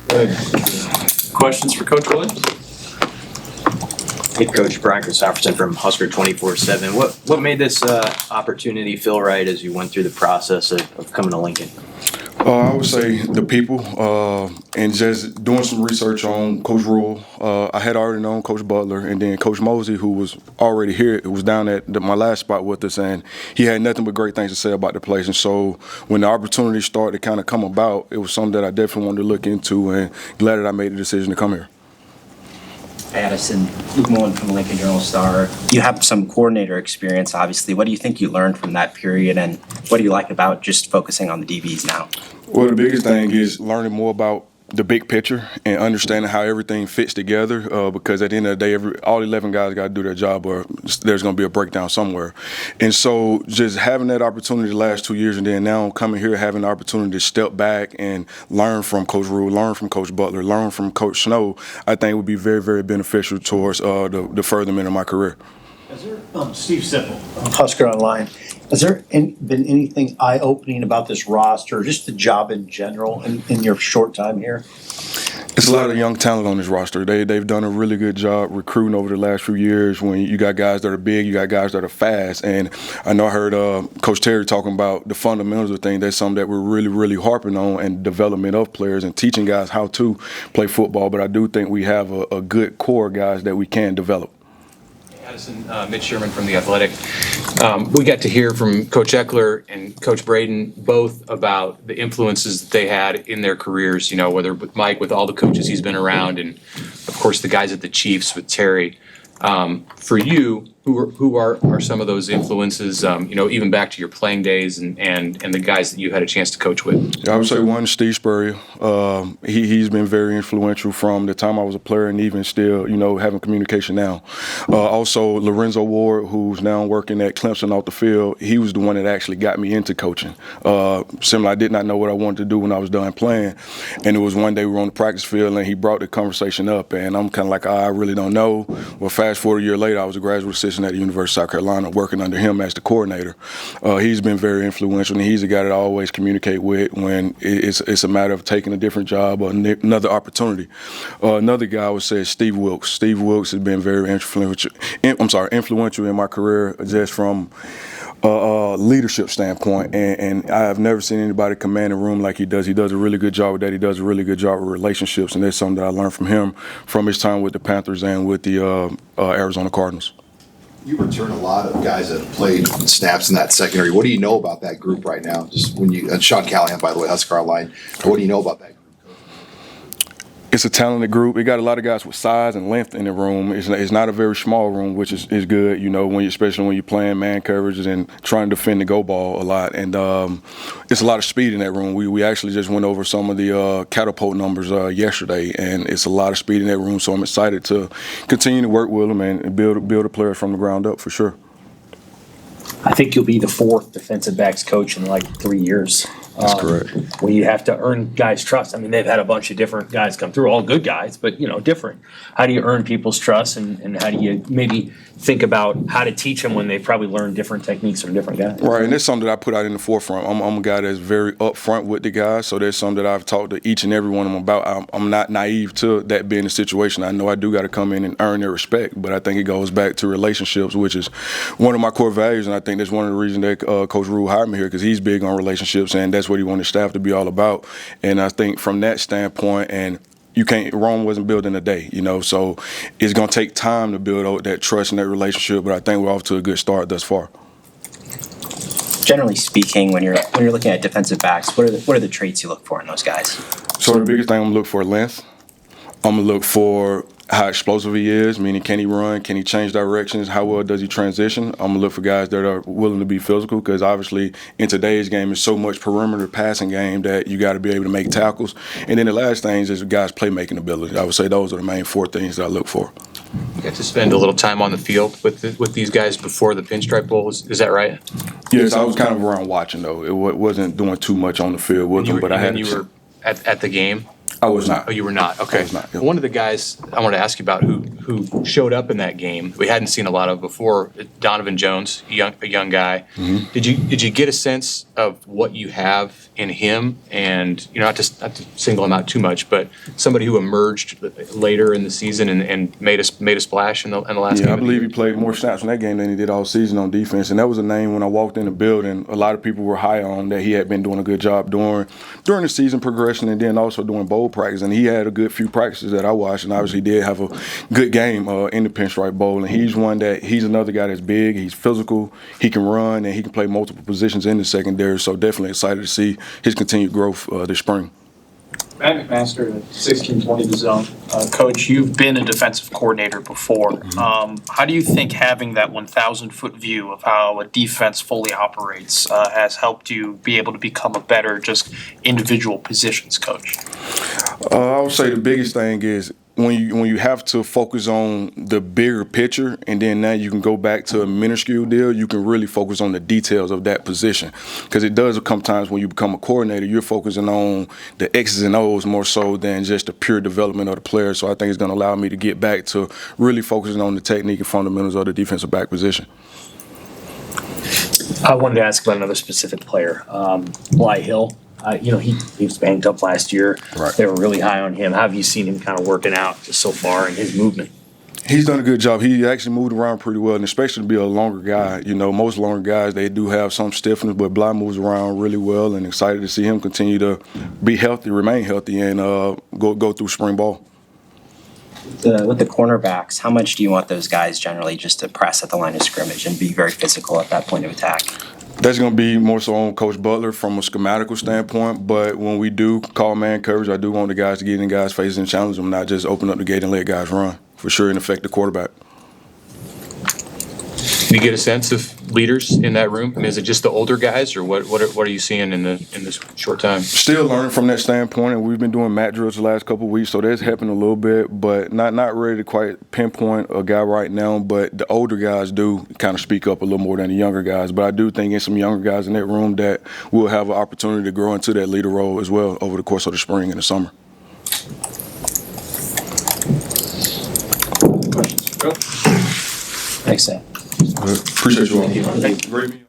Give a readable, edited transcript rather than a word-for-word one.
Good. Questions for Coach Williams? Head coach Brian Christopherson from Husker 24/7. What made this opportunity feel right as you went through the process of coming to Lincoln? I would say the people and just doing some research on Coach Rule. I had already known Coach Butler, and then Coach Mosey, who was already here, who was down at my last spot with us, and he had nothing but great things to say about the place. And so when the opportunity started to kind of come about, it was something that I definitely wanted to look into, and glad that I made the decision to come here. Addison, Luke Mullen from the Lincoln Journal-Star. You have some coordinator experience, obviously. What do you think you learned from that period, and what do you like about just focusing on the DBs now? Well, the biggest thing is learning more about the big picture and understanding how everything fits together, because at the end of the day, all 11 guys got to do their job, or there's going to be a breakdown somewhere. And so just having that opportunity the last 2 years, and then now coming here having the opportunity to step back and learn from Coach Rule, learn from Coach Butler, learn from Coach Snow, I think would be very, very beneficial towards the furtherment of my career. Is there, Steve Sipple, Husker Online, has there been anything eye-opening about this roster, just the job in general in your short time here? It's a lot of young talent on this roster. They've done a really good job recruiting over the last few years. When you got guys that are big, you got guys that are fast. And I know I heard Coach Terry talking about the fundamentals of things. That's something that we're really, really harping on, and development of players and teaching guys how to play football. But I do think we have a good core of guys that we can develop. Addison, Mitch Sherman from The Athletic. We got to hear from Coach Eckler and Coach Braden both about the influences that they had in their careers, whether with Mike, with all the coaches he's been around, and, of course, the guys at the Chiefs with Terry. For you, who are some of those influences, even back to your playing days and the guys that you had a chance to coach with? I would say one, Steve Spurrier. He's been very influential from the time I was a player, and even still, having communication now. Also, Lorenzo Ward, who's now working at Clemson off the field, he was the one that actually got me into coaching. Similar, I did not know what I wanted to do when I was done playing, and it was one day we were on the practice field, and he brought the conversation up, and I'm kind of like, I really don't know. Well, fast forward a year later, I was a graduate assistant at the University of South Carolina, working under him as the coordinator. He's been very influential, and he's the guy that I always communicate with when it's a matter of taking a different job or another opportunity. Another guy I would say is Steve Wilkes. Steve Wilkes has been very influential in my career, just from leadership standpoint, and I've never seen anybody command a room like he does. He does a really good job with that. He does a really good job with relationships, and that's something that I learned from him from his time with the Panthers and with the Arizona Cardinals. You return a lot of guys that have played snaps in that secondary. What do you know about that group right now? Just when you and Sean Callahan, by the way, Husker Online. What do you know about that group? It's a talented group. We got a lot of guys with size and length in the room. It's not a very small room, which is good, especially when you're playing man coverages and trying to defend the go ball a lot. And it's a lot of speed in that room. We actually just went over some of the catapult numbers yesterday, and it's a lot of speed in that room. So I'm excited to continue to work with them and build a player from the ground up for sure. I think you'll be the fourth defensive backs coach in like 3 years. That's correct. Well, you have to earn guys' trust. I mean, they've had a bunch of different guys come through, all good guys, but, different. How do you earn people's trust, and how do you maybe think about how to teach them when they've probably learned different techniques from different guys? Right, and that's something that I put out in the forefront. I'm a guy that's very upfront with the guys, so that's something that I've talked to each and every one of them about. I'm not naive to that being the situation. I know I do got to come in and earn their respect, but I think it goes back to relationships, which is one of my core values, and I think that's one of the reasons that Coach Rule hired me here, because he's big on relationships, and that's what he wanted his staff to be all about. And I think from that standpoint, and Rome wasn't built in a day, so it's going to take time to build that trust and that relationship, but I think we're off to a good start thus far. Generally speaking, when you're looking at defensive backs, what are the traits you look for in those guys? So the biggest thing I'm going to look for is length. I'm going to look for how explosive he is, meaning can he run, can he change directions, how well does he transition. I'm going to look for guys that are willing to be physical, because obviously in today's game it's so much perimeter passing game that you got to be able to make tackles. And then the last thing is guys' playmaking ability. I would say those are the main four things that I look for. You got to spend a little time on the field with these guys before the Pinstripe Bowl. Is that right? Yes, I was kind of around watching, though. It wasn't doing too much on the field with them, but I had you were at the game? I was not. Oh, you were not? Okay. I was not, yeah. One of the guys I wanted to ask you about who who showed up in that game we hadn't seen a lot of before. Donovan Jones, a young guy. Mm-hmm. Did you get a sense of what you have in him, and not to single him out too much, but somebody who emerged later in the season and made a splash in the last game? Yeah, I believe he played more snaps in that game than he did all season on defense, and that was a name when I walked in the building. A lot of people were high on that he had been doing a good job during the season progression, and then also doing bowl practice. And he had a good few practices that I watched, and obviously did have a good game in the Pinstripe Bowl. And he's another guy that's big, he's physical, he can run, and he can play multiple positions in the secondary. So definitely excited to see his continued growth this spring. Matt McMaster at 1620 The Zone. Coach, you've been a defensive coordinator before. How do you think having that 1,000-foot view of how a defense fully operates has helped you be able to become a better just individual positions coach? I would say the biggest thing is when you have to focus on the bigger picture, and then now you can go back to a minuscule deal, you can really focus on the details of that position. Because it does come times when you become a coordinator, you're focusing on the X's and O's more so than just the pure development of the player. So I think it's going to allow me to get back to really focusing on the technique and fundamentals of the defensive back position. I wanted to ask about another specific player, Bly Hill. He was banged up last year. Right. They were really high on him. How have you seen him kind of working out just so far in his movement? He's done a good job. He actually moved around pretty well, and especially to be a longer guy. Most longer guys, they do have some stiffness, but Bly moves around really well, and excited to see him continue to be healthy, remain healthy, and go through spring ball. With the cornerbacks, how much do you want those guys generally just to press at the line of scrimmage and be very physical at that point of attack? That's going to be more so on Coach Butler from a schematical standpoint, but when we do call man coverage, I do want the guys to get in guys' faces and challenge them, not just open up the gate and let guys run, for sure, and affect the quarterback. Do you get a sense of leaders in that room? I mean, is it just the older guys, or what are you seeing in this short time? Still learning from that standpoint, and we've been doing mat drills the last couple of weeks, so that's happened a little bit, but not ready to quite pinpoint a guy right now. But the older guys do kind of speak up a little more than the younger guys. But I do think in some younger guys in that room that will have an opportunity to grow into that leader role as well over the course of the spring and the summer. Thanks, Sam. Appreciate you all. Great meeting.